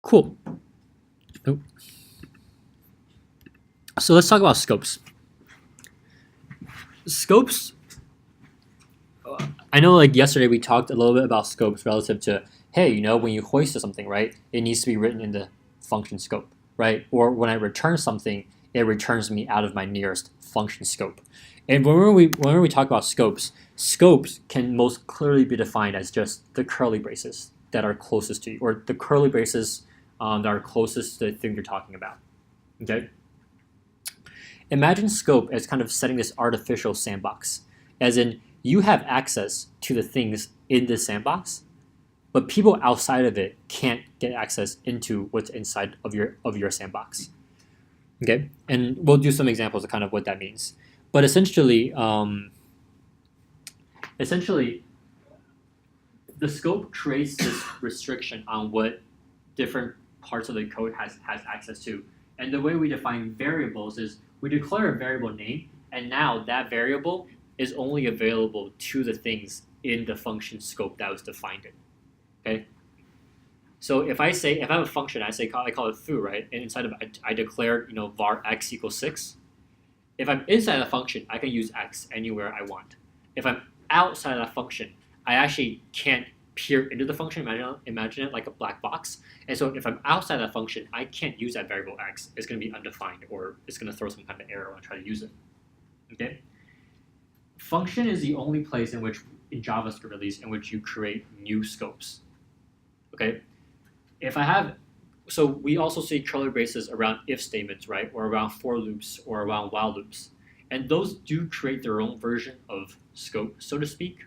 Cool. Oh. So let's talk about scopes. Scopes, I know like yesterday we talked a little bit about scopes relative to, hey, you know, when you hoist something, right, it needs to be written in the function scope, right? Or when I return something, it returns me out of my nearest function scope. And whenever we talk about scopes, scopes can most clearly be defined as just the curly braces that are closest to you, or the curly braces that are closest to the thing you're talking about. Okay. Imagine scope as kind of setting this artificial sandbox, as in you have access to the things in this sandbox, but people outside of it can't get access into what's inside of your sandbox. Okay, and we'll do some examples of kind of what that means. But essentially, the scope creates this restriction on what different parts of the code has access to. And the way we define variables is we declare a variable name, and now that variable is only available to the things in the function scope that was defined in. Okay. So if I have a function, I call it foo, right? And inside of it, I declare var x equals 6. If I'm inside the function, I can use x anywhere I want. If I'm outside of that function, I actually can't peer into the function. Imagine it like a black box. And so if I'm outside that function, I can't use that variable x. It's going to be undefined, or it's going to throw some kind of error when I try to use it. Okay. Function is the only place in JavaScript at least, in which you create new scopes. Okay. So we also see curly braces around if statements, right? Or around for loops or around while loops. And those do create their own version of scope, so to speak.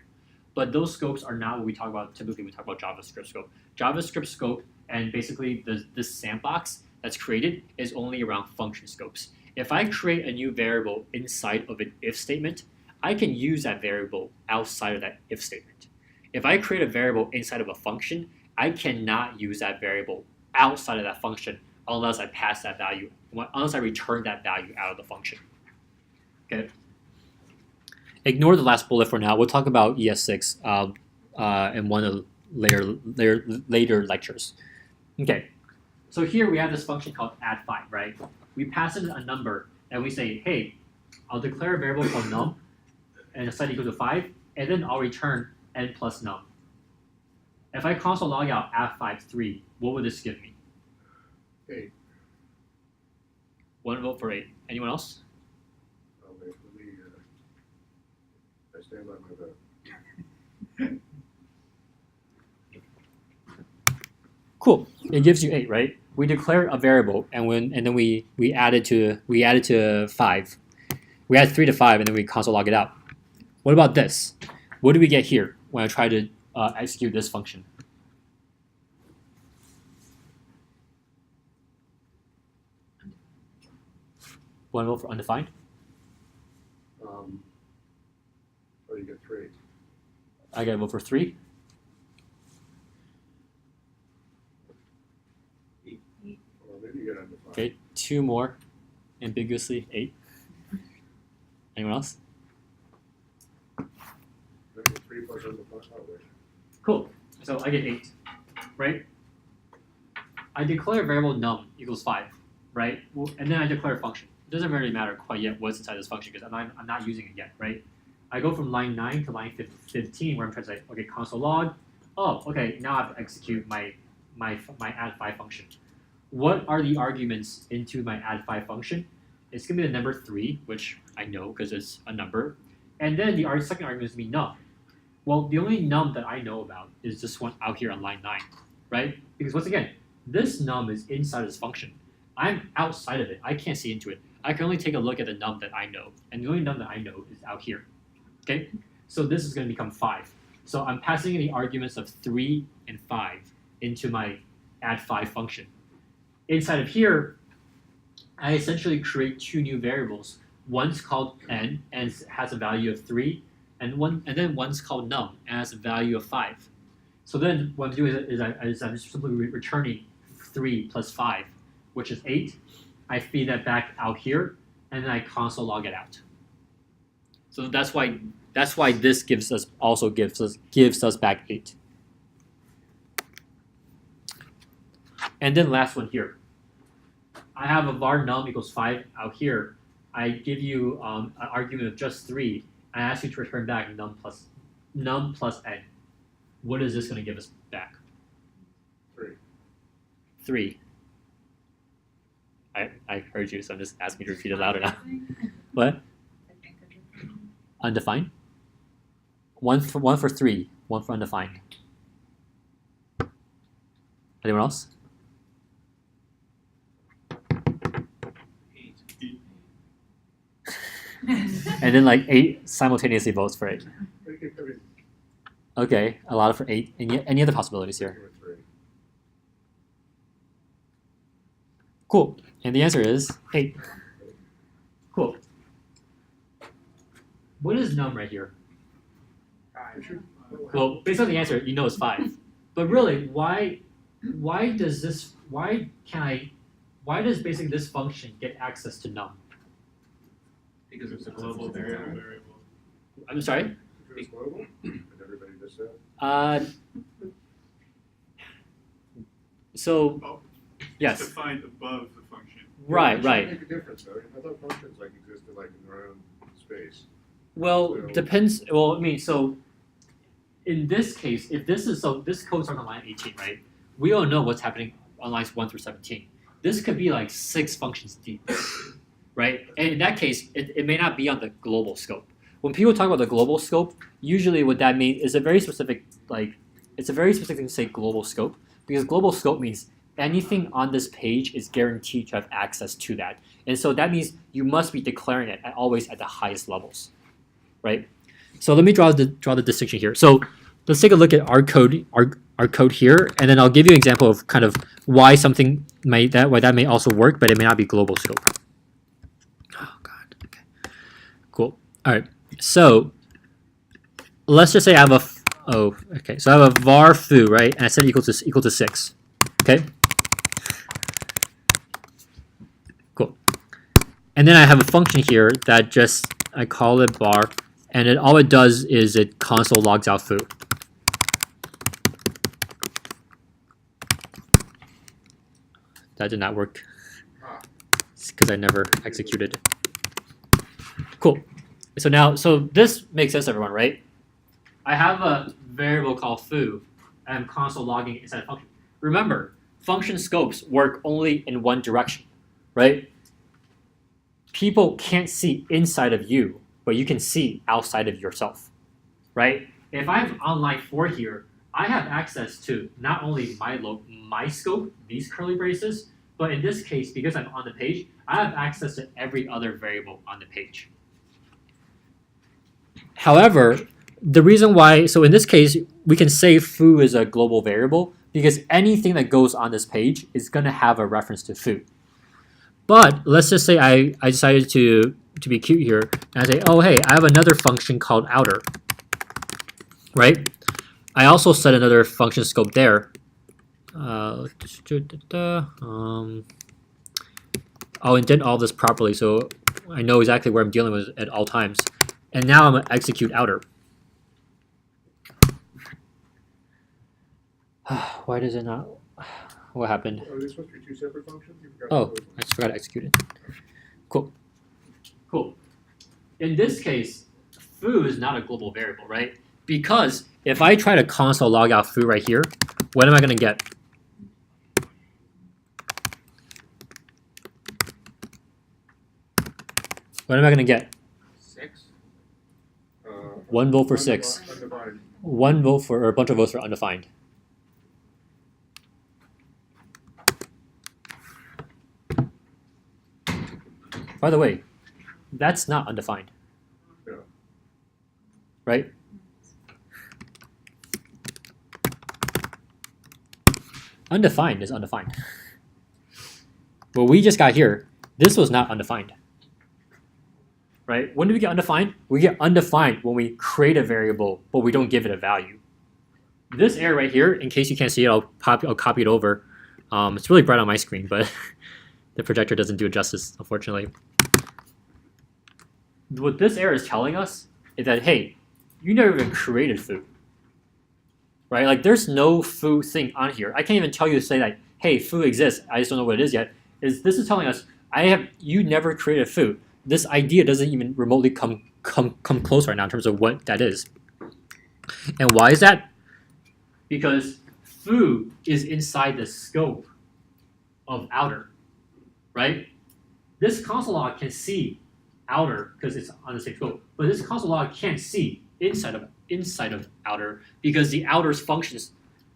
But those scopes are not what we talk about. Typically, we talk about JavaScript scope. JavaScript scope and basically this sandbox that's created is only around function scopes. If I create a new variable inside of an if statement, I can use that variable outside of that if statement. If I create a variable inside of a function, I cannot use that variable outside of that function unless I pass that value, unless I return that value out of the function. Okay. Ignore the last bullet for now. We'll talk about ES6 in one of the later lectures. Okay. So here we have this function called add5, right? We pass in a number and we say, hey, I'll declare a variable called num and a set equal to 5, and then I'll return n plus num. If I console log out add5 3, what would this give me? 8. One vote for 8. Anyone else? I stand by my vote. Cool. It gives you 8, right? We declare a variable, and then we add it to 5. We add 3 to 5, and then we console log it out. What about this? What do we get here when I try to execute this function? One vote for undefined. You get 3. I got a vote for 3. 8. Well, maybe you get undefined. Okay, 2 more, ambiguously 8. Anyone else? Maybe 3 plus undefined. Oh, wait. Cool. So I get 8, right? I declare variable num equals 5, right? And then I declare a function. It doesn't really matter quite yet what's inside this function because I'm not using it yet, right? I go from line 9 to line 15 where I'm trying to say, okay, console log. Oh, okay, now I have to execute my add5 function. What are the arguments into my add5 function? It's going to be the number 3, which I know because it's a number. And then the second argument is going to be num. Well, the only num that I know about is this one out here on line 9, right? Because once again, this num is inside this function. I'm outside of it. I can't see into it. I can only take a look at the num that I know. And the only num that I know is out here. Okay, so this is going to become 5. So I'm passing in the arguments of 3 and 5 into my add5 function. Inside of here, I essentially create 2 new variables. One's called n and has a value of 3, and then one's called num and has a value of 5. So then what I'm doing is I'm just simply returning 3 plus 5, which is 8. I feed that back out here, and then I console log it out. So that's why this gives us back 8. And then last one here. I have a var num equals 5 out here. I give you an argument of just 3. I ask you to return back num plus n. What is this going to give us back? 3. I heard you, so I'm just asking you to repeat it louder now. What? Undefined? One for 3, one for undefined. Anyone else? 8. And then like 8 simultaneously votes for 8. Okay, a lot for 8. Any other possibilities here? Cool. And the answer is 8. Cool. What is num right here? Well, based on the answer, you know it's 5. But really, why does basically this function get access to num? Because it's a global variable. I'm sorry? It's global, and everybody just said. So, Oh, yes. It's defined above the function. Right, It right. should make a difference, though. I thought functions like existed like in their own space. Well, So- depends. Well, I mean, so in this case, if this is this code starts on line 18, right? We don't know what's happening on lines 1 through 17. This could be like 6 functions deep, right? And in that case, it may not be on the global scope. When people talk about the global scope, usually what that means is a very specific, it's a very specific thing to say global scope, because global scope means anything on this page is guaranteed to have access to that. And so that means you must be declaring it always at the highest levels, right? So let me draw the distinction here. So let's take a look at our code here, and then I'll give you an example of kind of why that may also work, but it may not be global scope. Oh God. Okay. Cool. All right. So let's just say I have so I have a var foo, right? And I set it equal to 6. Okay. Cool. And then I have a function here that I call it bar, and all it does is it console logs out foo. That did not work. It's because I never executed. Cool. So this makes sense, everyone, right? I have a variable called foo, and I'm console logging inside a function. Remember, function scopes work only in one direction, right? People can't see inside of you, but you can see outside of yourself, right? If I'm on line 4 here, I have access to not only my scope, these curly braces, but in this case, because I'm on the page, I have access to every other variable on the page. However, the reason why, so in this case, we can say foo is a global variable because anything that goes on this page is going to have a reference to foo. But let's just say I decided to be cute here, and I say, oh hey, I have another function called outer, right? I also set another function scope there. I'll indent all this properly so I know exactly where I'm dealing with at all times. And now I'm going to execute outer. Why does it not? What happened? Are they supposed to be 2 separate functions? You forgot Oh, those I ones. just forgot to execute it. Cool. Cool. In this case, foo is not a global variable, right? Because if I try to console log out foo right here, what am I going to get? What am I going to get? 6. 1 vote for 6. Undefined. 1 vote for, or a bunch of votes for undefined. By the way, that's not undefined. Yeah. Right? Undefined is undefined. What we just got here, this was not undefined. Right? When do we get undefined? We get undefined when we create a variable, but we don't give it a value. This error right here, in case you can't see it, I'll copy it over. It's really bright on my screen, but the projector doesn't do it justice, unfortunately. What this error is telling us is that, hey, you never even created foo. Right? Like, there's no foo thing on here. I can't even tell you to say that, hey, foo exists, I just don't know what it is yet, is this is telling us you never created foo. This idea doesn't even remotely come close right now in terms of what that is. And why is that? Because foo is inside the scope of outer, right? This console log can see outer because it's on the same scope, but this console log can't see inside of outer because the outer's functions,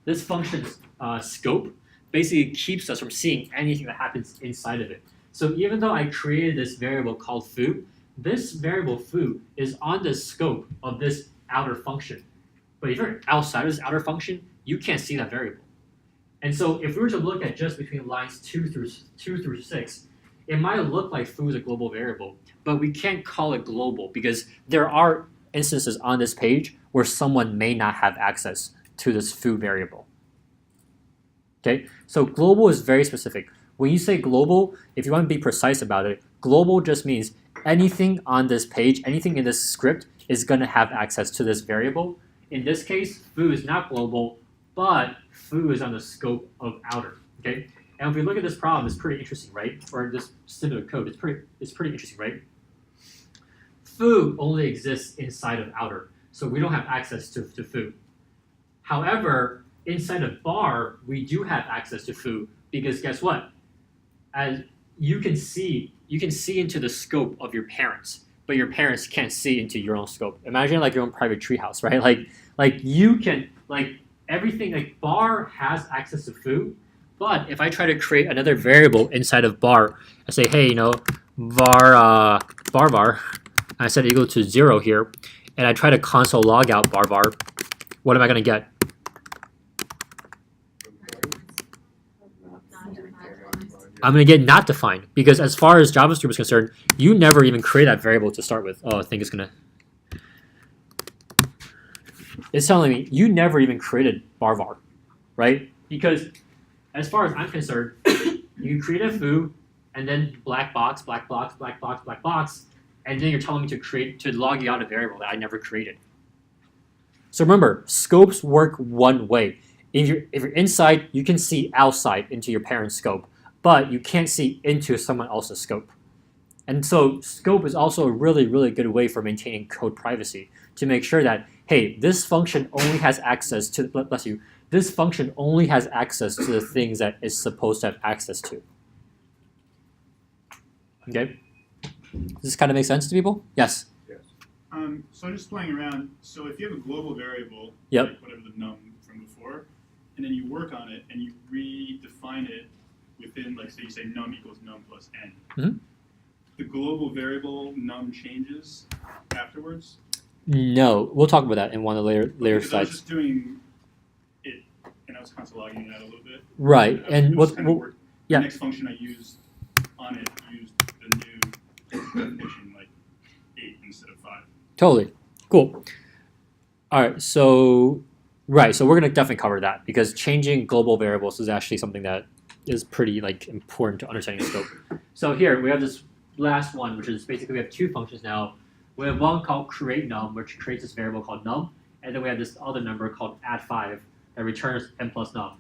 this function's scope basically keeps us from seeing anything that happens inside of it. So even though I created this variable called foo, this variable foo is on the scope of this outer function. But if you're outside of this outer function, you can't see that variable. And so if we were to look at just between lines 2 through 6, it might look like foo is a global variable, but we can't call it global because there are instances on this page where someone may not have access to this foo variable. Okay, so global is very specific. When you say global, if you want to be precise about it, global just means anything on this page, anything in this script is going to have access to this variable. In this case, foo is not global, but foo is on the scope of outer. Okay, and if we look at this problem, it's pretty interesting, right? Or this similar code, it's pretty interesting, right? Foo only exists inside of outer, so we don't have access to foo. However, inside of bar, we do have access to foo because guess what? As you can see into the scope of your parents, but your parents can't see into your own scope. Imagine like your own private treehouse, right? Like you can everything like bar has access to foo, but if I try to create another variable inside of bar, I say, hey, var, and I set it equal to 0 here, and I try to console log out var, what am I going to get? I'm going to get not defined because as far as JavaScript is concerned, you never even create that variable to start with. Oh, I think it's telling me you never even created var, right? Because as far as I'm concerned, you create a foo and then black box, and then you're telling me to log you out a variable that I never created. So remember, scopes work one way. If you're inside, you can see outside into your parent's scope, but you can't see into someone else's scope. And so scope is also a really, really good way for maintaining code privacy to make sure that, hey, this function only has access to, this function only has access to the things that it's supposed to have access to. Okay? Does this kind of make sense to people? Yes? Yes. So I'm just playing around. So if you have a global variable, Yep. like whatever the num from before, and then you work on it and you redefine it within, like, say you say num equals num plus n. Mm-hmm. The global variable num changes afterwards? No. We'll talk about that in one of the later Because I was slides. just doing it, and I was console logging it out a little bit. Right. And what the yeah. next function I used on it used the new definition, like 8 instead of 5. Totally. Cool. All right. So we're going to definitely cover that because changing global variables is actually something that is pretty important to understanding scope. So here we have this last one, which is basically we have two functions now. We have one called create num, which creates this variable called num, and then we have this other number called add 5 that returns n plus num.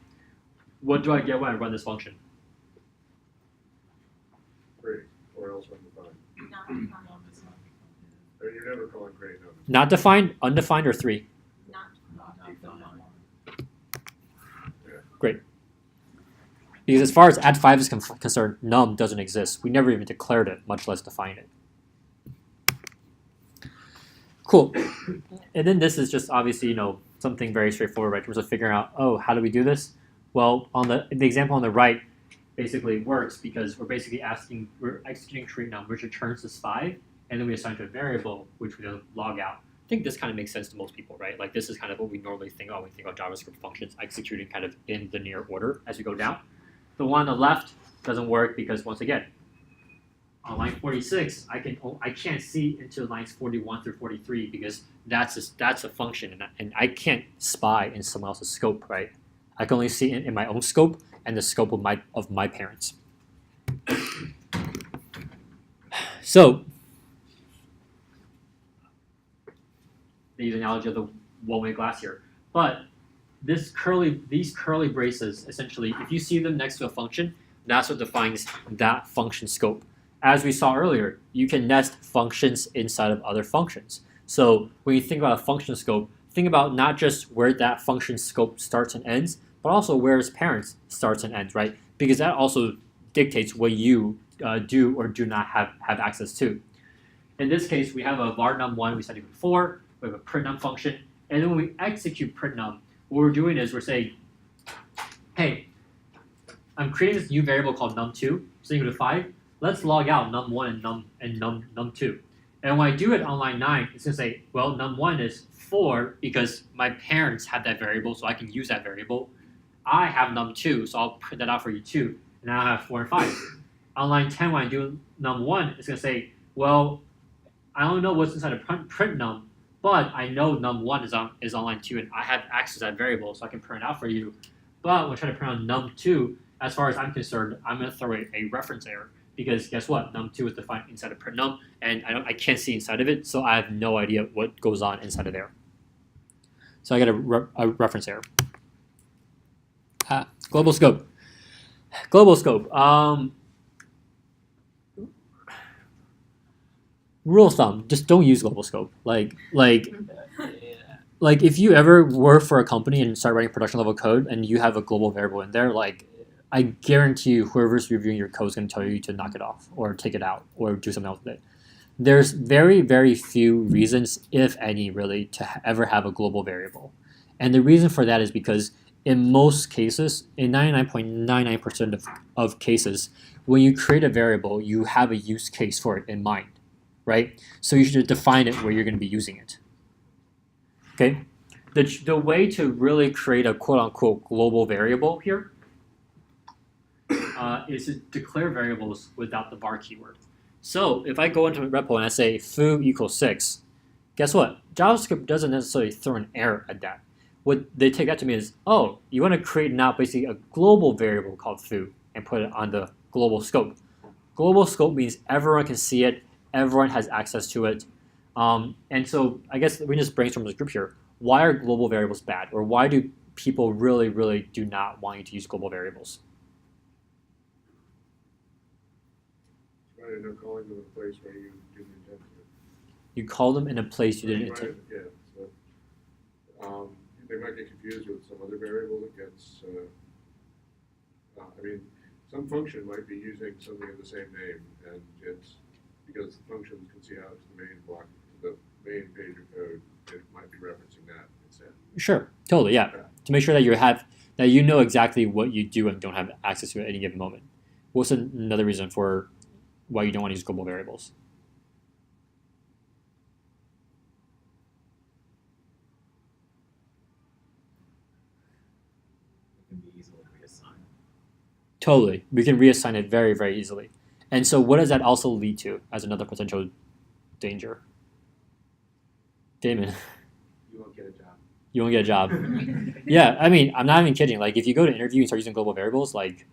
What do I get when I run this function? Great, or else undefined. Or you're never calling create number. Not defined, undefined, or 3? Great. Because as far as add 5 is concerned, num doesn't exist. We never even declared it, much less defined it. Cool. And then this is just obviously, something very straightforward, right, in terms of figuring out, oh, how do we do this? Well, on the example on the right basically works because we're executing create num, which returns this 5, and then we assign to a variable, which we then log out. I think this kind of makes sense to most people, right? Like this is kind of what we normally think about when we think about JavaScript functions executing kind of in linear order as we go down. The one on the left doesn't work because once again, on line 46, I can't see into lines 41 through 43 because that's a function and I can't spy in someone else's scope, right? I can only see in my own scope and the scope of my parents. So they use the analogy of the one-way glass here, but these curly braces, essentially, if you see them next to a function, that's what defines that function scope. As we saw earlier, you can nest functions inside of other functions. So when you think about a function scope, think about not just where that function scope starts and ends, but also where its parents starts and ends, right? Because that also dictates what you do or do not have access to. In this case, we have a var num1 we set equal to 4, we have a print num function, and then when we execute print num, what we're doing is we're saying, hey, I'm creating this new variable called num2, so equal to 5. Let's log out num1 and num2. And when I do it on line 9, it's going to say, well, num1 is 4 because my parents have that variable, so I can use that variable. I have num2, so I'll print that out for you too. And now I have 4 and 5. On line 10, when I do num1, it's going to say, well, I don't know what's inside of print num, but I know num1 is on line 2, and I have access to that variable, so I can print it out for you. But when I try to print out num2, as far as I'm concerned, I'm going to throw a reference error. Because guess what? Num2 is defined inside of print num, and I can't see inside of it, so I have no idea what goes on inside of there. So I get a reference error. Global scope. Global scope. Rule of thumb: just don't use global scope. Like if you ever work for a company and start writing production level code, and you have a global variable in there, like, I guarantee you whoever's reviewing your code is going to tell you to knock it off or take it out or do something else with it. There's very, very few reasons, if any, really, to ever have a global variable. And the reason for that is because in most cases, in 99.99% of cases, when you create a variable, you have a use case for it in mind, right? So you should define it where you're going to be using it. Okay? The way to really create a quote-unquote global variable here is to declare variables without the var keyword. So if I go into a repo and I say foo equals 6, guess what? JavaScript doesn't necessarily throw an error at that. What they take that to mean is, oh, you want to create now basically a global variable called foo and put it on the global scope. Global scope means everyone can see it, everyone has access to it. And so I guess we just brainstorm this group here. Why are global variables bad? Or why do people really, really do not want you to use global variables? I end up calling them in a place where you didn't intend to. You call them in a place you didn't intend. Yeah, so they might get confused with some other variable that gets. I mean, some function might be using something of the same name, and it's because the function can see out to the main block, to the main page of code. It might be referencing that instead. Sure, totally, yeah. To make sure that you know exactly what you do and don't have access to at any given moment. What's another reason for why you don't want to use global variables? It can be easily reassigned. Totally, we can reassign it very, very easily. And so what does that also lead to as another potential danger? Damon. You won't get a job. You won't get a job. Yeah, I mean, I'm not even kidding. Like, if you go to interview and start using global variables, like,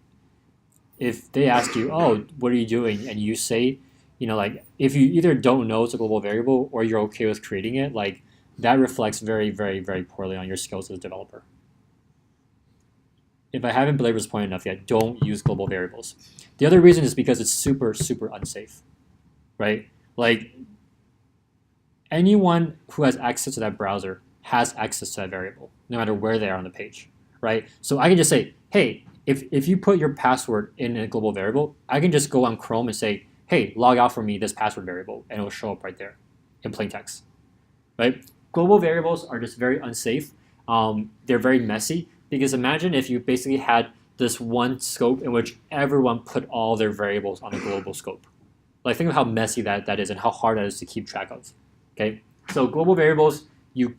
if they ask you, oh, what are you doing? And you say, like, if you either don't know it's a global variable or you're okay with creating it, like, that reflects very, very, very poorly on your skills as a developer. If I haven't belabored this point enough yet, don't use global variables. The other reason is because it's super, super unsafe, right? Like, anyone who has access to that browser has access to that variable, no matter where they are on the page, right? So I can just say, hey, if you put your password in a global variable, I can just go on Chrome and say, hey, log out for me this password variable, and it will show up right there in plain text, right? Global variables are just very unsafe. They're very messy, because imagine if you basically had this one scope in which everyone put all their variables on a global scope. Like, think of how messy that is and how hard that is to keep track of, okay? So global variables, you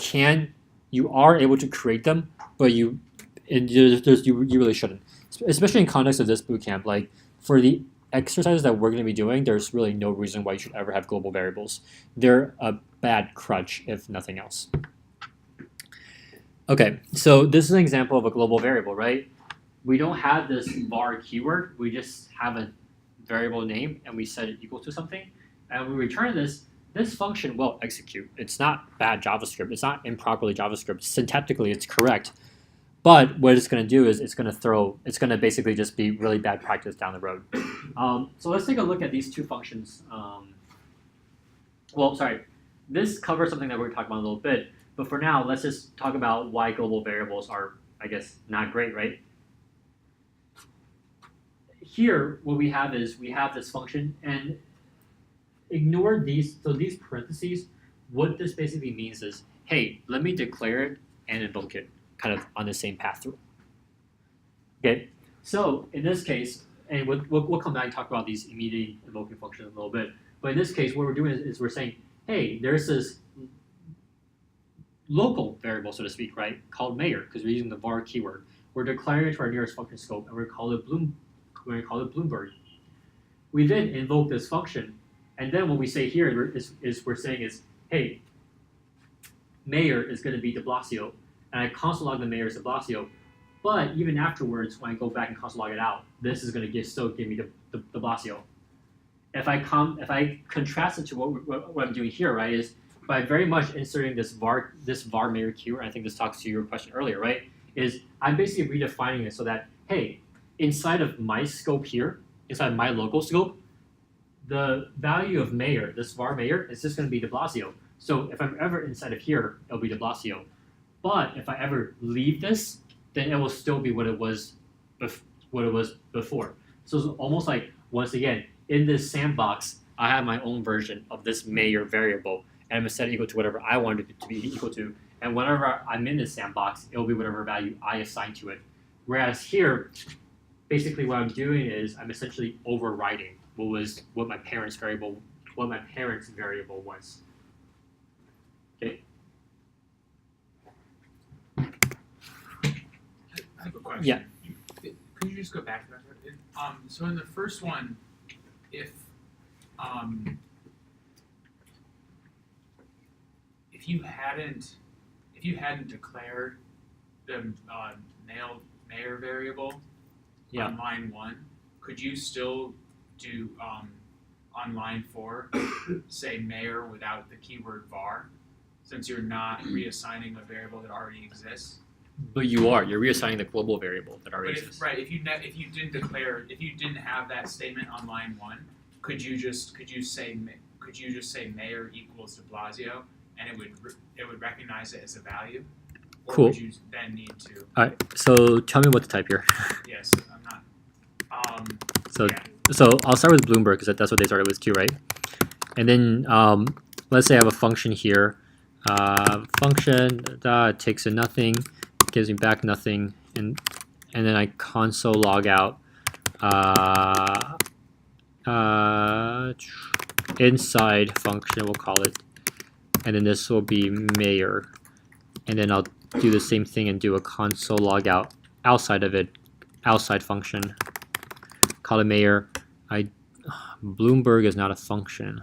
are able to create them, but you really shouldn't. Especially in context of this bootcamp, like, for the exercises that we're going to be doing, there's really no reason why you should ever have global variables. They're a bad crutch, if nothing else. Okay, so this is an example of a global variable, right? We don't have this var keyword. We just have a variable name, and we set it equal to something. And we return this function will execute. It's not bad JavaScript. It's not improperly JavaScript. Syntactically, it's correct. But what it's going to do is it's going to basically just be really bad practice down the road. So let's take a look at these two functions. Well, sorry, this covers something that we're going to talk about in a little bit. But for now, let's just talk about why global variables are, I guess, not great, right? Here, what we have is we have this function, and ignore these. So these parentheses, what this basically means is, hey, let me declare it and invoke it, kind of on the same path through. Okay, so in this case, and we'll come back and talk about these immediate invoking functions in a little bit. But in this case, what we're doing is we're saying, hey, there's this local variable, so to speak, right, called mayor, because we're using the var keyword. We're declaring it to our nearest function scope, and we're going to call it Bloomberg. We then invoke this function, and then what we say here is we're saying is, hey, mayor is going to be de Blasio, and I console log the mayor as de Blasio. But even afterwards, when I go back and console log it out, this is going to still give me de Blasio. If I contrast it to what I'm doing here, right, is by very much inserting this var mayor keyword. I think this talks to your question earlier, right? Is I'm basically redefining it so that, hey, inside of my scope here, inside my local scope, the value of mayor, this var mayor, is just going to be de Blasio. So if I'm ever inside of here, it'll be de Blasio. But if I ever leave this, then it will still be what it was before. So it's almost like, once again, in this sandbox, I have my own version of this mayor variable, and I'm going to set it equal to whatever I want it to be equal to. And whenever I'm in this sandbox, it will be whatever value I assign to it. Whereas here, basically what I'm doing is I'm essentially overriding what my parents' variable was. Okay. I have a question. Yeah. Could you just go back to that? So in the first one, if you hadn't declared the mayor variable on line 1, could you still do on line 4 say mayor without the keyword var, since you're not reassigning a variable that already exists? But you're reassigning the global variable that already exists. If you didn't have that statement on line 1, could you just say mayor equals de Blasio, and it would recognize it as a value? Or Cool. would you then need to? All right. So tell me what to type here. Yes, I'm not. So I'll start with Bloomberg because that's what they started with too, right? And then let's say I have a function here. Function takes a nothing, gives me back nothing, and then I console log out inside function, we'll call it, and then this will be mayor, and then I'll do the same thing and do a console log out outside of it, outside function, call it mayor. Bloomberg is not a function.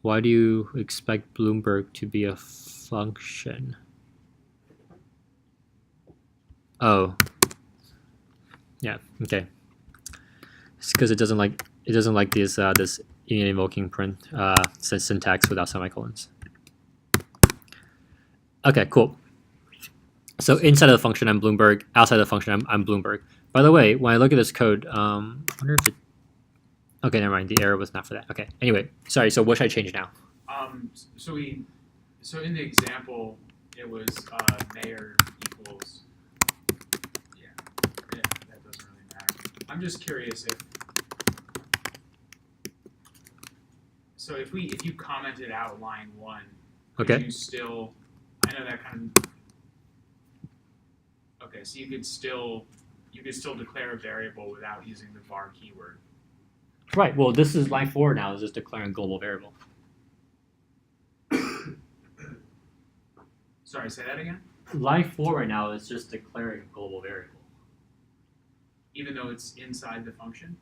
Why do you expect Bloomberg to be a function? Oh, yeah, okay. It's because it doesn't like this union invoking print syntax without semicolons. Okay, cool. So inside of the function, I'm Bloomberg. Outside of the function, I'm Bloomberg. By the way, when I look at this code, I wonder if it. Okay, never mind. The error was not for that. Okay. Anyway, sorry. So what should I change now? So in the example, it was mayor equals. Yeah, that doesn't really matter. I'm just curious if you commented out line 1, could Okay. you still? I know that kind of. Okay, so you could still declare a variable without using the var keyword. Right. Well, this is line 4 now. Is just declaring a global variable. Sorry, say that again. Line 4 right now is just declaring a global variable. Even though it's inside the function.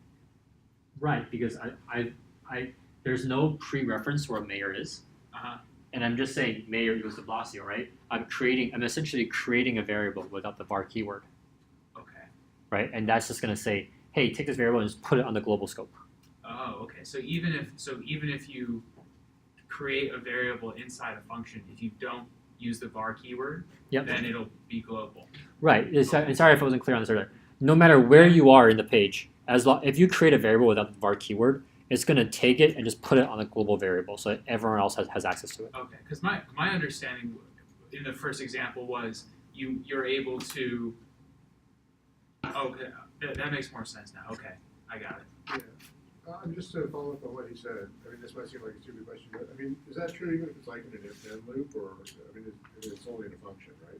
Right, because I there's no pre-reference where mayor is, and I'm just saying mayor equals de Blasio, right? I'm essentially creating a variable without the var keyword. Okay. Right, and that's just gonna say, hey, take this variable and just put it on the global scope. Oh, okay. So even if you create a variable inside a function, if you don't use the var keyword, Yep. then it'll be global. Right. And sorry if I wasn't clear on this earlier. No matter where you are in the page, if you create a variable without the var keyword, it's going to take it and just put it on a global variable so that everyone else has access to it. Okay, because my understanding in the first example was you're able to. Okay, that makes more sense now. Okay, I got it. Yeah. Just to follow up on what he said, I mean, this might seem like a stupid question, but I mean, is that true even if it's like in an if-then loop, or I mean, it's only in a function, right?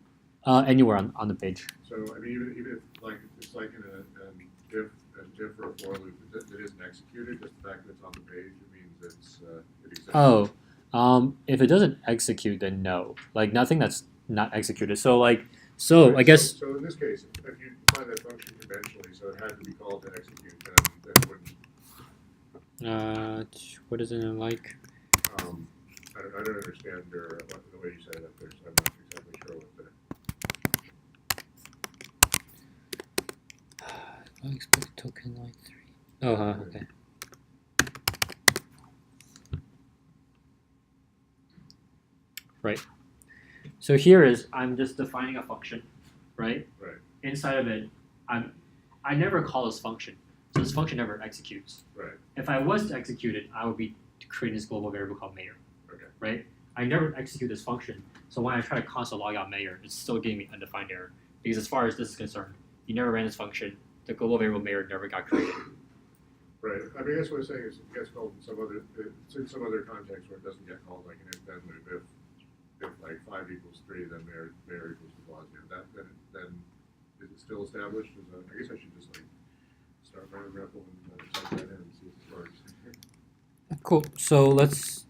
Anywhere on the page. So I mean, even if like it's like in a diff or a for loop that isn't executed, just the fact that it's on the page, it means it exists. Oh, if it doesn't execute, then no. Like nothing that's not executed. So like, so I guess. So in this case, if you define that function conventionally, so it had to be called to execute, then it wouldn't. What is it like? I don't understand the way you said it up there, so I'm not exactly sure what the. Expect token line 3. Oh, okay. Right. So here is I'm just defining a function, right? Right. Inside of it, I never call this function, so this function never executes. Right. If I was to execute it, I would be creating this global variable called mayor. Okay. Right. I never execute this function, so when I try to console log out mayor, it's still giving me undefined error because as far as this is concerned, you never ran this function. The global variable mayor never got created. Right. I mean, I guess what I'm saying is it gets called in some other, it's in some other context where it doesn't get called like an if-then loop. If like 5 equals 3, then mayor equals the clause. Then is it still established? I guess I should just like start my own REPL and type that in and see if it works. Cool. So let's.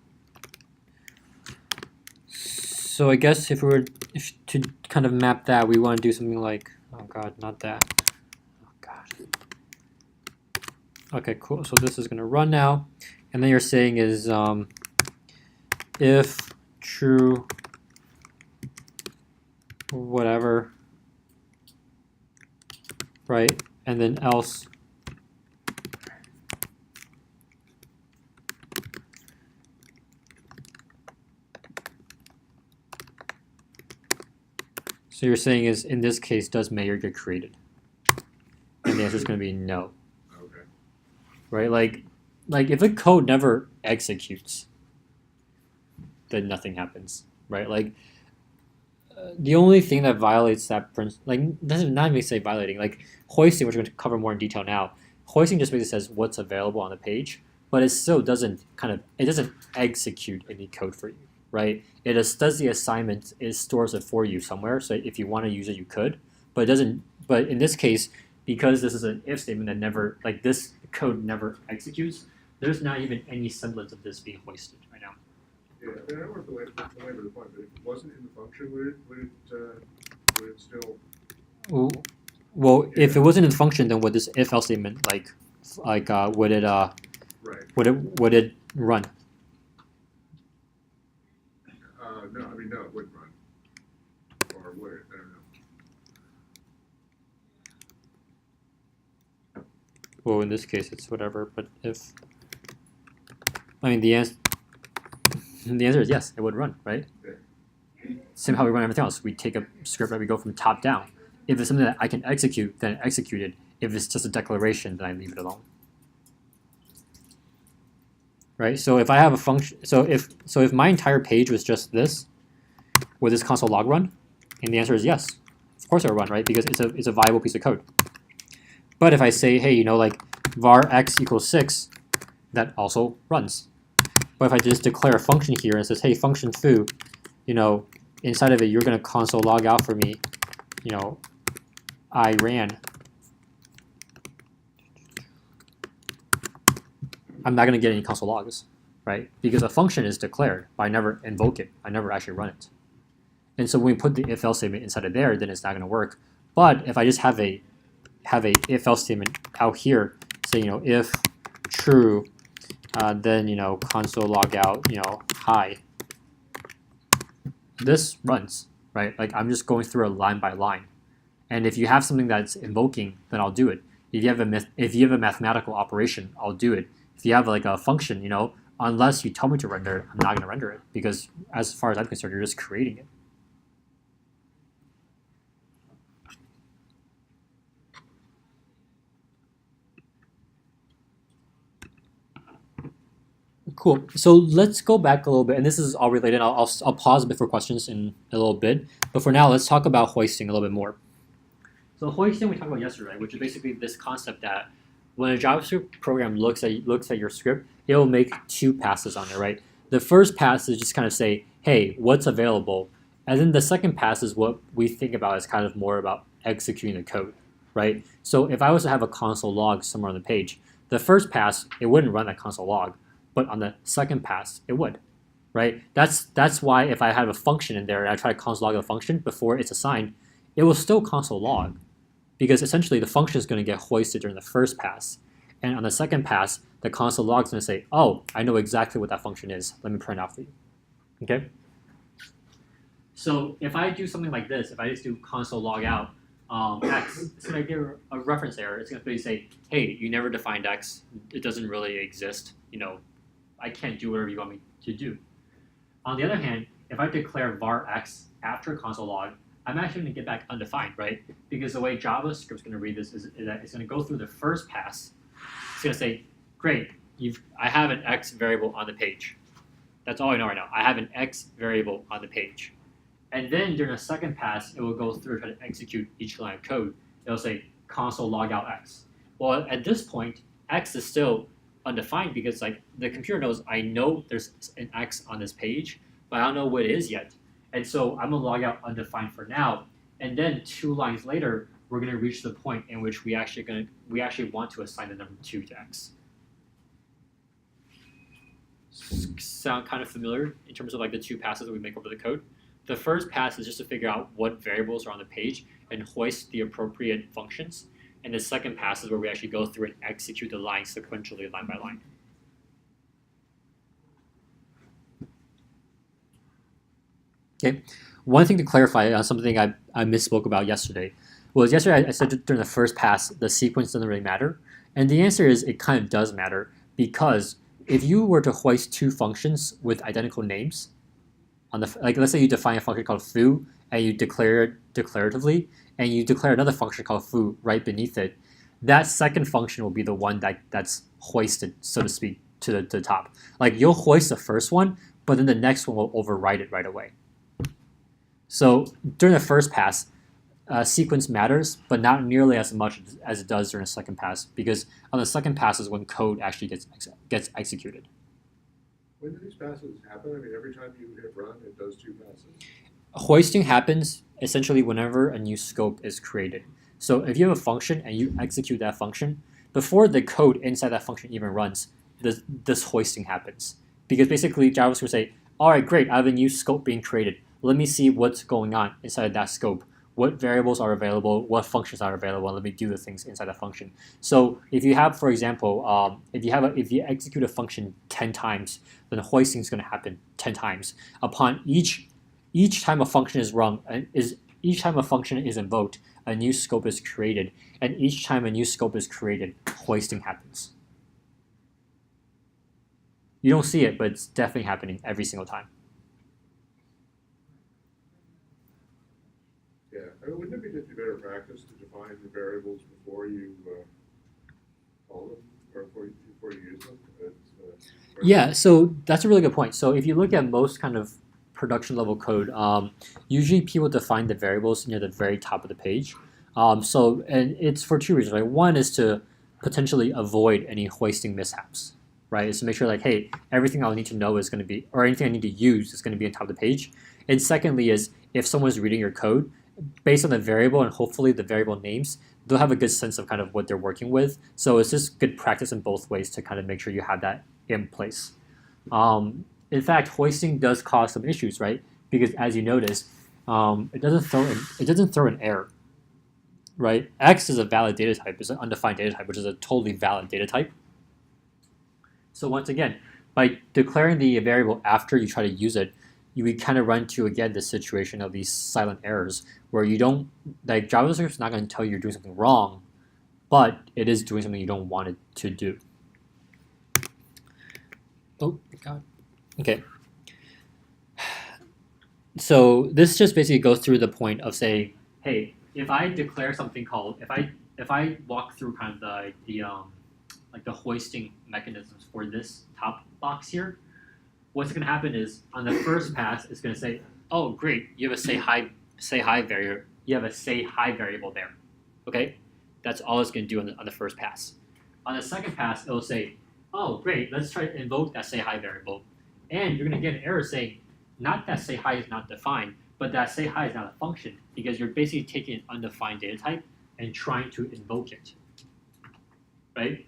So I guess if to kind of map that, we want to do something like, oh god, not that. Oh god. Okay, cool. So this is going to run now, and then you're saying is if true whatever, right, and then else. So you're saying is in this case, does mayor get created? And the answer is going to be no. Okay. Right? Like if the code never executes, then nothing happens. Right? Like the only thing that violates that principle, like doesn't not even say violating, like hoisting, which we're going to cover more in detail now. Hoisting just basically says what's available on the page, but it still doesn't execute any code for you. Right? It just does the assignment, it stores it for you somewhere. So if you want to use it, you could, but it doesn't. But in this case, because this is an if statement that never, like this code never executes, there's not even any semblance of this being hoisted right now. Yeah, I mean, I don't want to belabor the point, but if it wasn't in the function, would it still? Well, if it wasn't in the function, then would this if else statement would it Right. would it run? No, I mean, no, it wouldn't run. Or would it? I don't know. Well, in this case, it's whatever. But if, I mean, the answer is yes, it would run, right? Yeah. Same how we run everything else. We take a script that we go from top down. If it's something that I can execute, then execute it. If it's just a declaration, then I leave it alone. Right. So if I have a function, so if my entire page was just this, would this console log run? And the answer is yes. Of course it will run, right? Because it's a viable piece of code. But if I say, hey, like var x equals 6, that also runs. But if I just declare a function here and it says, hey, function foo, inside of it you're going to console log out for me, I ran. I'm not going to get any console logs, right? Because a function is declared, but I never invoke it. I never actually run it. And so when we put the if-else statement inside of there, then it's not going to work. But if I just have a if-else statement out here, say if true, then console log out hi. This runs, right? Like I'm just going through a line by line. And if you have something that's invoking, then I'll do it. If you have a mathematical operation, I'll do it. If you have like a function, unless you tell me to render it, I'm not going to render it because as far as I'm concerned, you're just creating it. Cool. So let's go back a little bit, and this is all related. I'll pause a bit for questions in a little bit, but for now, let's talk about hoisting a little bit more. So hoisting we talked about yesterday, right, which is basically this concept that when a JavaScript program looks at your script, it will make two passes on it, right? The first pass is just kind of say, hey, what's available, and then the second pass is what we think about as kind of more about executing the code, right? So if I was to have a console log somewhere on the page, the first pass it wouldn't run that console log, but on the second pass it would, right? That's why if I have a function in there and I try to console log the function before it's assigned, it will still console log, because essentially the function is going to get hoisted during the first pass, and on the second pass the console log is going to say, oh, I know exactly what that function is, let me print out for you. Okay, so if I do something like this, if I just do console log out x, it's going to give a reference error. It's going to say, hey, you never defined x, it doesn't really exist, I can't do whatever you want me to do. On the other hand, if I declare var x after console log, I'm actually going to get back undefined, right? Because the way JavaScript's going to read this is that it's going to go through the first pass. It's going to say, great, I have an x variable on the page. That's all I know right now. I have an x variable on the page. And then during the second pass, it will go through and try to execute each line of code. It'll say console log out x. Well, at this point, x is still undefined because the computer knows I know there's an x on this page, but I don't know what it is yet. And so I'm gonna log out undefined for now, and then 2 lines later, we're gonna reach the point in which we actually want to assign the number 2 to x. Sound kind of familiar in terms of the 2 passes that we make over the code? The first pass is just to figure out what variables are on the page and hoist the appropriate functions, and the second pass is where we actually go through and execute the line sequentially, line by line. Okay, one thing to clarify on something I misspoke about yesterday was I said during the first pass the sequence doesn't really matter, and the answer is it kind of does matter, because if you were to hoist 2 functions with identical names on the let's say you define a function called foo and you declare it declaratively, and you declare another function called foo right beneath it, that second function will be the one that's hoisted, so to speak, to the top. You'll hoist the first one, but then the next one will override it right away. So during the first pass, sequence matters, but not nearly as much as it does during the second pass, because on the second pass is when code actually gets executed. When do these passes happen? I mean, every time you hit run, it does 2 passes. Hoisting happens essentially whenever a new scope is created. So if you have a function and you execute that function, before the code inside that function even runs, this hoisting happens. Because basically JavaScript will say, all right, great, I have a new scope being created. Let me see what's going on inside that scope. What variables are available, what functions are available, and let me do the things inside that function. So if you have, for example, if you execute a function 10 times, then hoisting is going to happen 10 times. Upon each time a function is run, each time a function is invoked, a new scope is created, and each time a new scope is created, hoisting happens. You don't see it, but it's definitely happening every single time. Yeah, I mean, wouldn't it be just a better practice to define the variables before you call them, or before you use them? Yeah, so that's a really good point. So if you look at most kind of production level code, usually people define the variables near the very top of the page. And it's for 2 reasons, right? One is to potentially avoid any hoisting mishaps, right? Is to make sure hey, everything I'll need to know is going to be, or anything I need to use is going to be on top of the page. And secondly is if someone's reading your code, based on the variable and hopefully the variable names, they'll have a good sense of kind of what they're working with. So it's just good practice in both ways to kind of make sure you have that in place. In fact, hoisting does cause some issues, right? Because as you notice, it doesn't throw an error, right? X is a valid data type, it's an undefined data type, which is a totally valid data type. So once again, by declaring the variable after you try to use it, you would kind of run into again this situation of these silent errors where you don't, JavaScript's not going to tell you you're doing something wrong, but it is doing something you don't want it to do. Oh God. Okay. So this just basically goes through the point of saying, hey, if I declare something called, if I walk through kind of like the hoisting mechanisms for this top box here, what's going to happen is on the first pass, it's going to say, oh great, you have a say hi variable. You have a say hi variable there. Okay, that's all it's going to do on the first pass. On the second pass, it'll say, oh great, let's try to invoke that say hi variable, and you're going to get an error saying, not that say hi is not defined, but that say hi is not a function, because you're basically taking an undefined data type and trying to invoke it, right?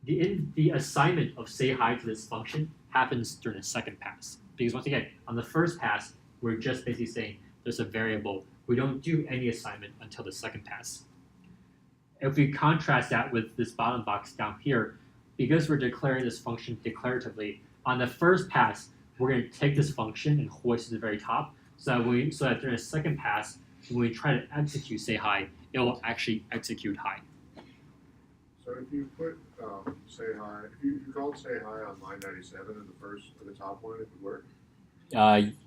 The assignment of say hi to this function happens during the second pass, because once again, on the first pass, we're just basically saying there's a variable. We don't do any assignment until the second pass. If we contrast that with this bottom box down here, because we're declaring this function declaratively, on the first pass, we're going to take this function and hoist it to the very top, so that during the second pass, when we try to execute say hi, it will actually execute hi. So if you put say hi, if you called say hi on line 97 in the top one, it would work?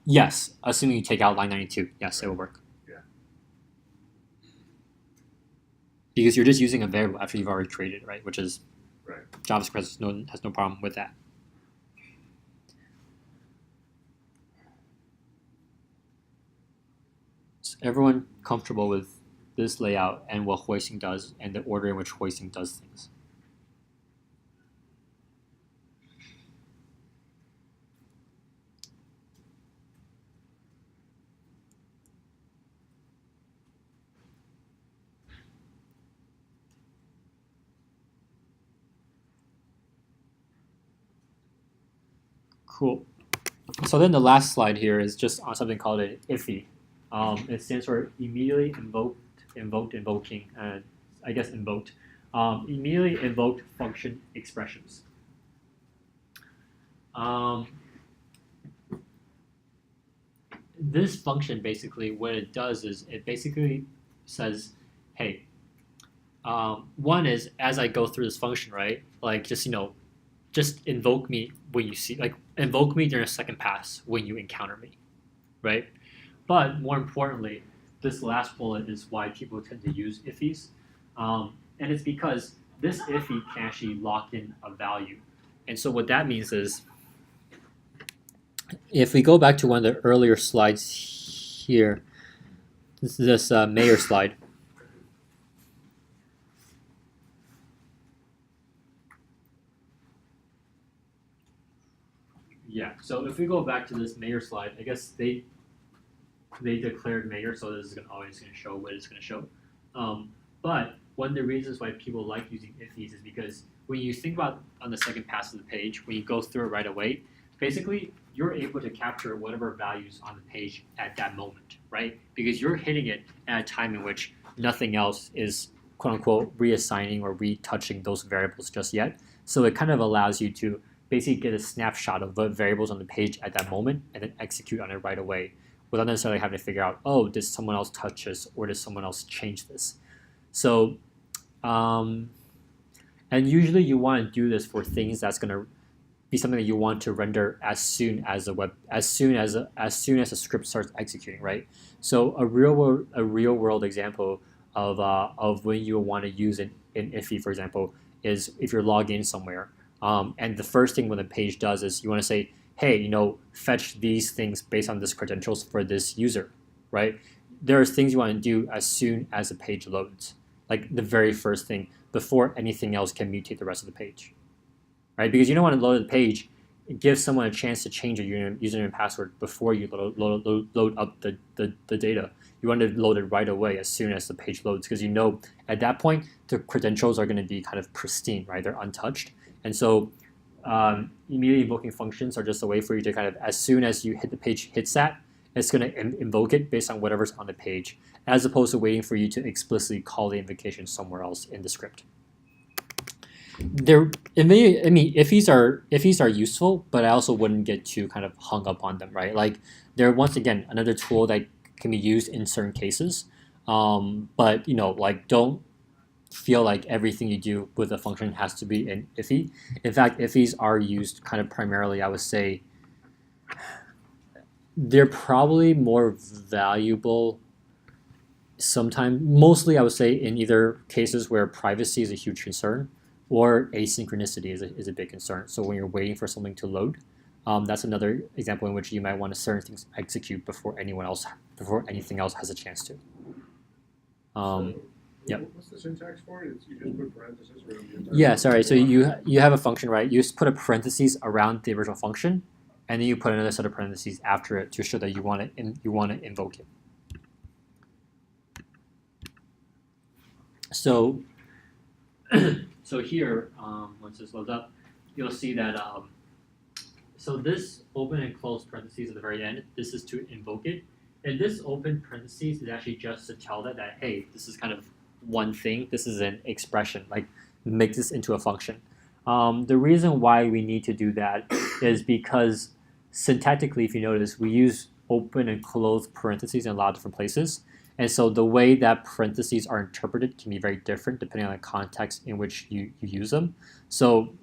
Yes, assuming you take out line 92, yes, it will work. Yeah. Because you're just using a variable after you've already created it, right? Which is Right. JavaScript has no problem with that. Is everyone comfortable with this layout and what hoisting does and the order in which hoisting does things? Cool. So then the last slide here is just on something called an IFI. It stands for immediately invoking, and I guess invoked. Immediately invoked function expressions. This function basically, what it does is it basically says, hey, one is as I go through this function, right? Like just invoke me when you see, like invoke me during a second pass when you encounter me, right? But more importantly, this last bullet is why people tend to use IFIs, and it's because this IFI can actually lock in a value. And so what that means is, if we go back to one of the earlier slides here, this Mayer slide. Yeah, so if we go back to this Mayer slide, I guess they declared Mayer, so this is always going to show what it's going to show. But one of the reasons why people like using IFIs is because when you think about on the second pass of the page, when you go through it right away, basically you're able to capture whatever values on the page at that moment, right? Because you're hitting it at a time in which nothing else is quote unquote reassigning or retouching those variables just yet. So it kind of allows you to basically get a snapshot of the variables on the page at that moment and then execute on it right away without necessarily having to figure out, oh, did someone else touch this or did someone else change this? So, and usually you want to do this for things that's going to be something that you want to render as soon as the script starts executing, right? So a real world example of when you want to use an IFI, for example, is if you're logged in somewhere, and the first thing when the page does is you want to say, hey, fetch these things based on this credentials for this user, right? There's things you want to do as soon as the page loads, like the very first thing before anything else can mutate the rest of the page, right? Because you don't want to load the page, give someone a chance to change your username and password before you load up the data. You want to load it right away as soon as the page loads, because at that point the credentials are going to be kind of pristine, right? They're untouched, and so immediately invoking functions are just a way for you to kind of, as soon as you hit the page hits that, it's going to invoke it based on whatever's on the page, as opposed to waiting for you to explicitly call the invocation somewhere else in the script. IFIs are useful, but I also wouldn't get too kind of hung up on them, right? Like they're once again another tool that can be used in certain cases, but don't feel like everything you do with a function has to be an IFI. In fact, IFIs are used kind of primarily, I would say, they're probably more valuable sometimes, mostly I would say in either cases where privacy is a huge concern, or asynchronicity is a big concern. So when you're waiting for something to load, that's another example in which you might want to certain things execute before anything else has a chance to. Yep. What's the syntax for it? You just put parentheses around the entire Yeah, function? sorry. So you have a function, right? You just put a parentheses around the original function, and then you put another set of parentheses after it to show that you want to invoke it. So so here, once this loads up, you'll see that so this open and close parentheses at the very end, this is to invoke it. And this open parentheses is actually just to tell that hey, this is kind of one thing. This is an expression, like make this into a function. The reason why we need to do that is because syntactically, if you notice, we use open and closed parentheses in a lot of different places. And so the way that parentheses are interpreted can be very different depending on the context in which you use them. So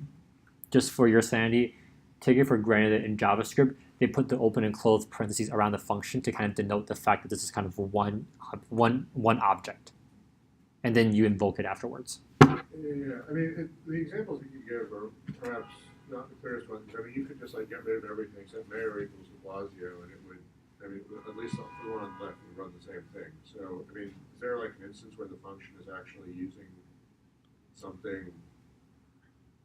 just for your sanity, take it for granted that in JavaScript, they put the open and closed parentheses around the function to kind of denote the fact that this is kind of one object. And then you invoke it afterwards. Yeah. I mean, the examples that you give are perhaps not the clearest ones. I mean, you could just like get rid of everything except mayor equals de Blasio, and it would. I mean, at least the one on the left would run the same thing. So, I mean, is there like an instance where the function is actually using something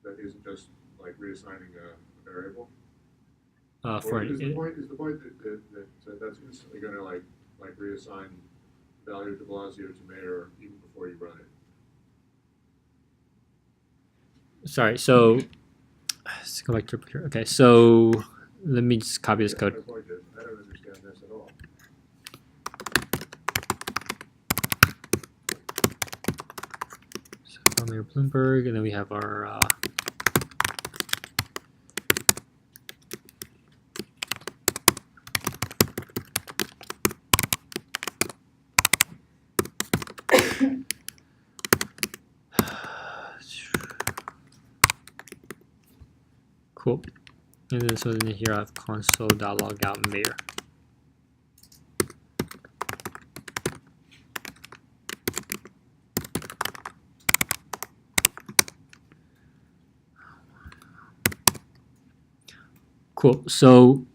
that isn't just like reassigning a variable? Or is the point that that's instantly going to like reassign value de Blasio to mayor even before you run it? Sorry, so let's go back to here. Okay, so let me just copy this code. My point is, I don't understand this at all. So Mayor Bloomberg, and then we have our cool. And then so then here I have console.logout mayor. Cool. So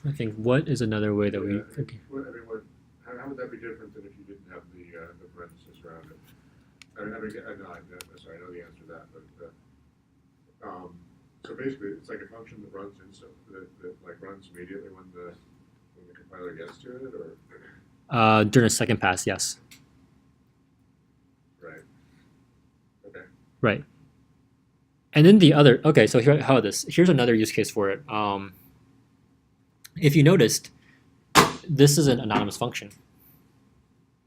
I think what is another way that we okay. How would that be different than if you didn't have the parenthesis around it? I know the answer to that, but so basically it's like a function that runs that like runs immediately when the compiler gets to it, or during a second pass, yes. right? Okay. Right. And then the other, okay, so here, how about this? Here's another use case for it. If you noticed, this is an anonymous function,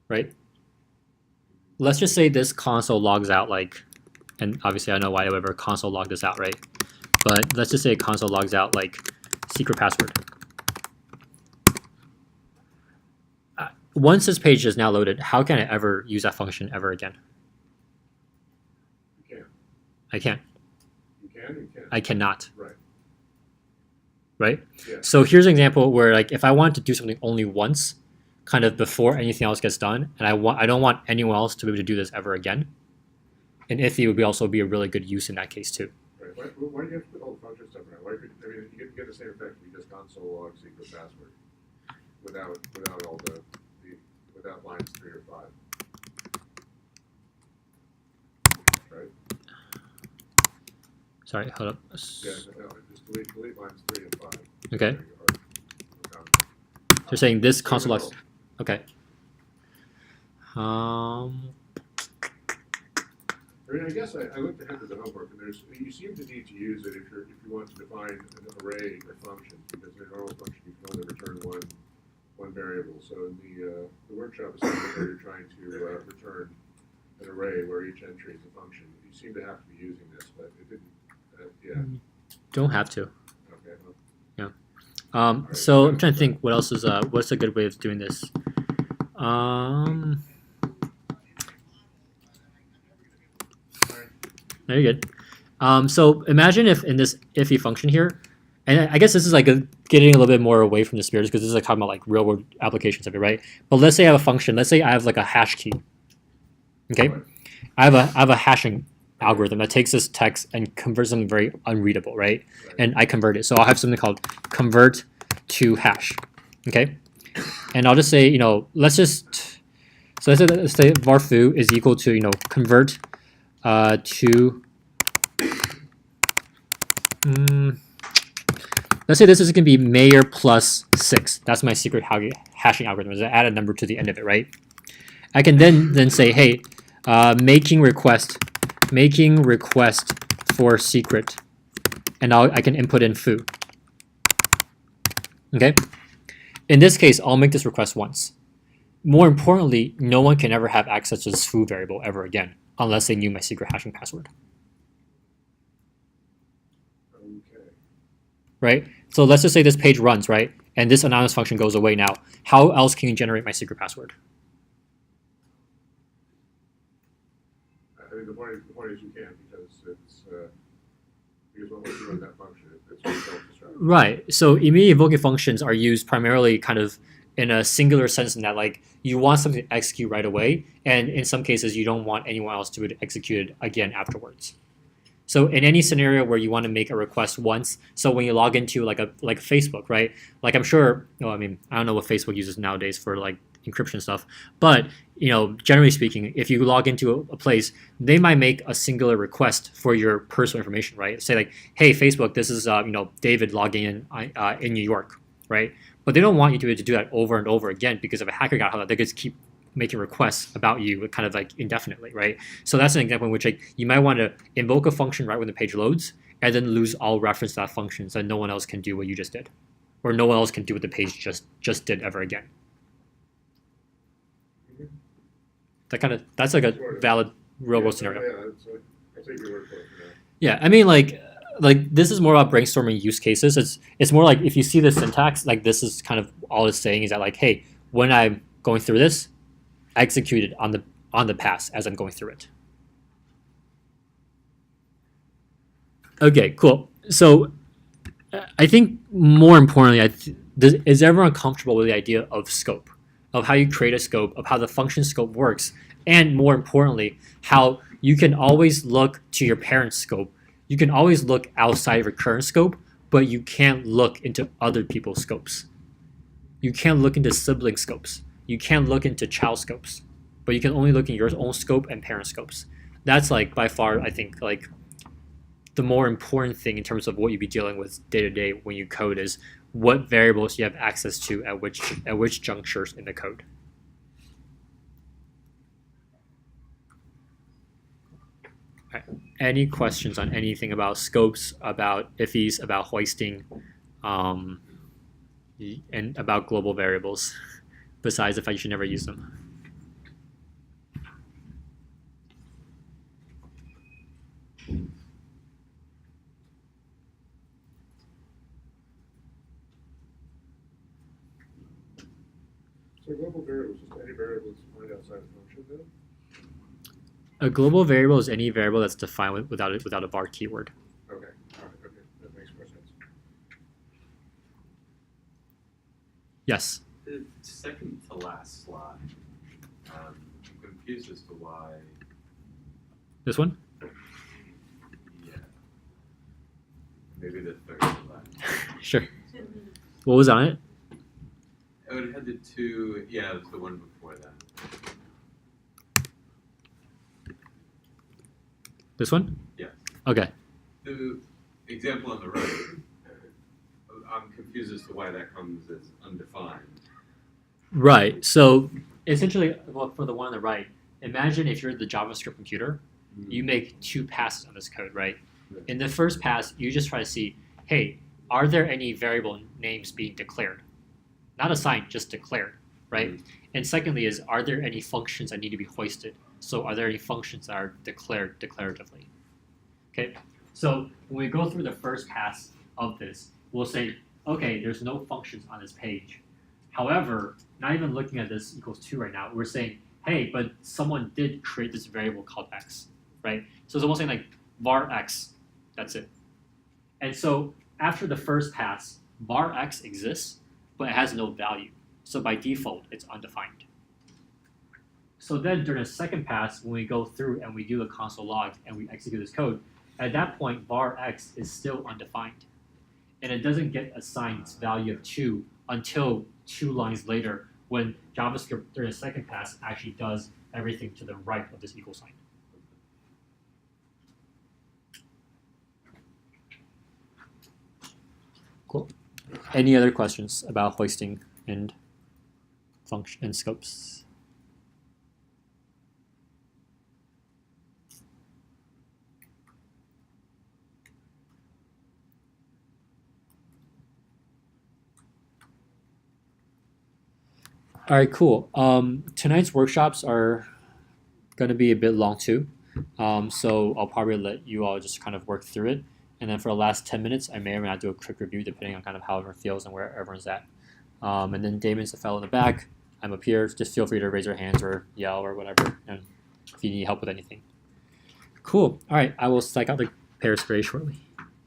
right? Let's just say this console logs out like, and obviously I don't know why I would ever console log this out, right? But let's just say console logs out like secret password. Once this page is now loaded, how can I ever use that function ever again? You can. I can't. You can. You can. I cannot. Right. Right? Yeah. So here's an example where like if I want to do something only once, kind of before anything else gets done, and I don't want anyone else to be able to do this ever again, an Iffy would also be a really good use in that case too. Right. Why do you have to put all the function stuff around? You get the same effect if you just console log secret password without all without lines 3 or 5. Right. Sorry, hold up. Yeah. No, just delete lines 3 and 5. Okay. Or You're saying this same console logs. result. Okay. I mean, I guess I looked ahead at the homework, and you seem to need to use it if you want to define an array of functions, because in a normal function you can only return one variable. So in the workshop assignment where you're trying to return an array where each entry is a function, you seem to have to be using this, but it didn't. Yeah. Don't have to. Okay. Well, Yeah. So I'm trying to think what else is what's a good way of doing this. There you good. So imagine if in this Iffy function here, and I guess this is like getting a little bit more away from the spirit because this is like talking about like real world applications of it, right? But let's say I have a function. Let's say I have like a hash key. Okay. I have a hashing algorithm that takes this text and converts something very unreadable, right? And I convert it. So I'll have something called convert to hash. Okay? And I'll just say, let's say var foo is equal to, convert to let's say this is going to be mayor plus 6. That's my secret hashing algorithm. I add a number to the end of it, right? I can then say, hey, making request for secret, and I can input in foo. Okay. In this case, I'll make this request once. More importantly, no one can ever have access to this foo variable ever again, unless they knew my secret hashing password. Okay. Right? So let's just say this page runs, right? And this anonymous function goes away now. How else can you generate my secret password? I mean, the point is you can't, because once you run that function, it's self-destruct. Right. So immediate evoking functions are used primarily kind of in a singular sense, in that like you want something to execute right away, and in some cases you don't want anyone else to execute it again afterwards. So in any scenario where you want to make a request once, so when you log into like Facebook, right? Like I'm sure, I don't know what Facebook uses nowadays for like encryption stuff, but generally speaking, if you log into a place, they might make a singular request for your personal information, right? Say like, hey, Facebook, this is David logging in New York, right? But they don't want you to be able to do that over and over again, because if a hacker got hold of that, they could keep making requests about you kind of like indefinitely, right? So that's an example in which like you might want to invoke a function right when the page loads, and then lose all reference to that function so that no one else can do what you just did, or no one else can do what the page just did ever again. That's like a valid real world scenario. Yeah, I'll take your word for it for now. Yeah, I mean like this is more about brainstorming use cases. It's more like if you see the syntax, like this is kind of all it's saying is that like, hey, when I'm going through this, execute it on the pass as I'm going through it. Okay, cool. So I think more importantly, is everyone comfortable with the idea of scope, of how you create a scope, of how the function scope works, and more importantly, how you can always look to your parent scope. You can always look outside of your current scope, but you can't look into other people's scopes. You can't look into sibling scopes. You can't look into child scopes, but you can only look in your own scope and parent scopes. That's like by far, I think, like the more important thing in terms of what you'd be dealing with day to day when you code is what variables you have access to at which junctures in the code. All right. Any questions on anything about scopes, about IFEs, about hoisting, and about global variables, besides the fact you should never use them? So global variable is just any variable that's defined outside a function then? A global variable is any variable that's defined without a var keyword. Okay, all right, okay, that makes more sense. Yes. The second to last slide, I'm confused as to why. This one? Yeah. Maybe the third to last. Sure. What was on it? Oh, it had the two. Yeah, it was the one before that. This one? Yes. Okay. The example on the right, I'm confused as to why that comes as undefined. Right. So essentially, well, for the one on the right, imagine if you're the JavaScript computer, you make two passes on this code, right? In the first pass, you just try to see, hey, are there any variable names being declared? Not assigned, just declared, right? And secondly is, are there any functions that need to be hoisted? So are there any functions that are declared declaratively? Okay, so when we go through the first pass of this, we'll say, okay, there's no functions on this page. However, not even looking at this equals 2 right now, we're saying, hey, but someone did create this variable called x, right? So it's almost saying like var x, that's it. And so after the first pass, var x exists, but it has no value. So by default, it's undefined. So then during the second pass, when we go through and we do the console log and we execute this code, at that point var x is still undefined. And it doesn't get assigned its value of 2 until 2 lines later when JavaScript during the second pass actually does everything to the right of this equal sign. Cool. Any other questions about hoisting and function and scopes? All right, cool. Tonight's workshops are going to be a bit long too, so I'll probably let you all just kind of work through it. And then for the last 10 minutes, I may or may not do a quick review depending on kind of how everyone feels and where everyone's at. And then Damon's the fellow in the back. I'm up here. Just feel free to raise your hands or yell or whatever, and if you need help with anything. Cool. All right, I will psych out the pairs very shortly.